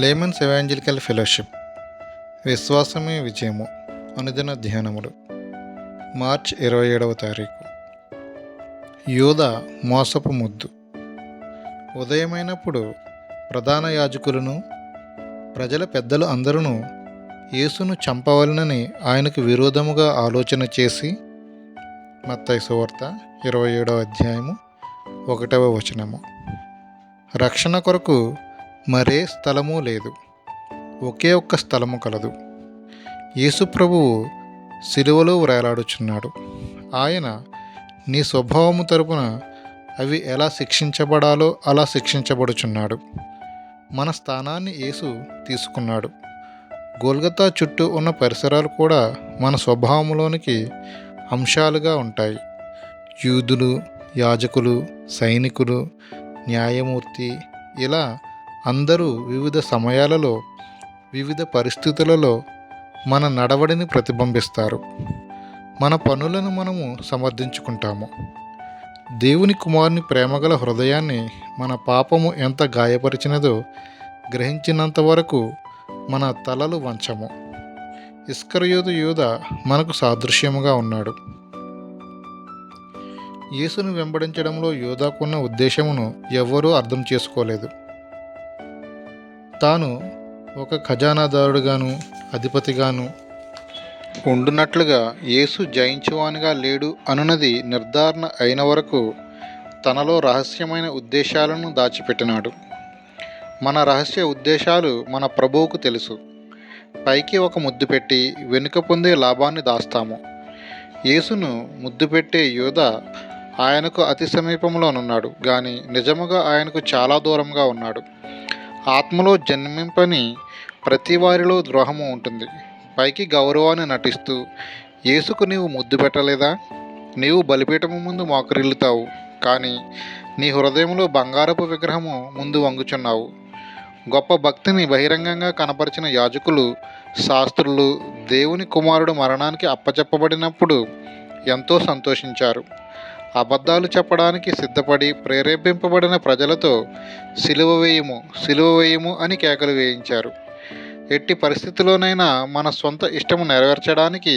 Layman's evangelical fellowship విశ్వాసమే విజయము అనుదిన ధ్యానములు March 27వ తారీఖు. యూదా మోసపు ముద్దు. ఉదయమైనప్పుడు ప్రధాన యాజకులను ప్రజల పెద్దలు అందరూ యేసును చంపవలనని ఆయనకు విరోధముగా ఆలోచన చేసి మత్తయి సువార్త 27వ అధ్యాయము 1వ వచనము. రక్షణ కొరకు మరే స్థలము లేదు, ఒకే ఒక్క స్థలము కలదు. యేసు ప్రభువు సిలువలో వ్రేలాడుచున్నాడు. ఆయన నీ స్వభావము తరపున అవి ఎలా శిక్షించబడాలో అలా శిక్షించబడుచున్నాడు. మన స్థానాన్ని యేసు తీసుకున్నాడు. గోల్గతా చుట్టూ ఉన్న పరిసరాలు కూడా మన స్వభావంలోనికి అంశాలుగా ఉంటాయి. యూదులు, యాజకులు, సైనికులు, న్యాయమూర్తి, ఇలా అందరూ వివిధ సమయాలలో వివిధ పరిస్థితులలో మన నడవడిని ప్రతిబింబిస్తారు. మన పనులను మనము సమర్థించుకుంటాము. దేవుని కుమారుని ప్రేమగల హృదయాన్ని మన పాపము ఎంత గాయపరిచినదో గ్రహించినంత వరకు మన తలలు వంచము. ఇస్కరియోతు యూదా మనకు సాదృశ్యముగా ఉన్నాడు. యేసును వెంబడించడంలో యూదాకున్న ఉద్దేశమును ఎవ్వరూ అర్థం చేసుకోలేదు. తాను ఒక ఖజానాదారుడుగాను అధిపతిగాను ఉండునట్లుగా యేసు జయించువానిగా లేడు అనున్నది నిర్ధారణ అయిన వరకు తనలో రహస్యమైన ఉద్దేశాలను దాచిపెట్టినాడు. మన రహస్య ఉద్దేశాలు మన ప్రభువుకు తెలుసు. పైకి ఒక ముద్దు పెట్టి వెనుక పొందే లాభాన్ని దాస్తాము. యేసును ముద్దు పెట్టే యూదా ఆయనకు అతి సమీపంలోనున్నాడు, కానీ నిజముగా ఆయనకు చాలా దూరంగా ఉన్నాడు. ఆత్మలో జన్మింపని ప్రతి వారిలో ద్రోహము ఉంటుంది. పైకి గౌరవాన్ని నటిస్తూ యేసుకు నీవు ముద్దు పెట్టలేదా? నీవు బలిపీఠము ముందు మోకరిల్లుతావు, కానీ నీ హృదయంలో బంగారపు విగ్రహము ముందు వంగుచున్నావు. గొప్ప భక్తిని బహిరంగంగా కనపరిచిన యాజకులు, శాస్త్రులు దేవుని కుమారుడు మరణానికి అప్పచెప్పబడినప్పుడు ఎంతో సంతోషించారు. అబద్ధాలు చెప్పడానికి సిద్ధపడి ప్రేరేపింపబడిన ప్రజలతో సిలువ వేయము, సిలువ వేయము అని కేకలు వేయించారు. ఎట్టి పరిస్థితుల్లోనైనా మన సొంత ఇష్టము నెరవేర్చడానికి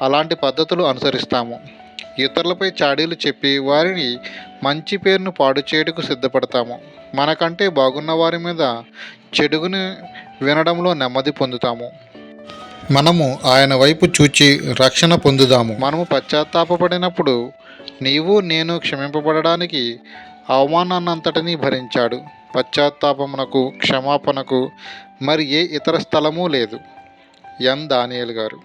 అలాంటి పద్ధతులు అనుసరిస్తాము. ఇతరులపై చాడీలు చెప్పి వారిని మంచి పేరును పాడు చేయుటకు సిద్ధపడతాము. మనకంటే బాగున్న వారి మీద చెడుగుని వినడంలో నెమ్మది పొందుతాము. మనము ఆయన వైపు చూచి రక్షణ పొందుదాము. మనము పశ్చాత్తాపపడినప్పుడు నీవు నేను క్షమింపబడడానికి అవమానాన్నంతటినీ భరించాడు. పశ్చాత్తాపమునకు, క్షమాపణకు మరి ఏ ఇతర స్థలమూ లేదు. ఎన్ దానియేలు గారు.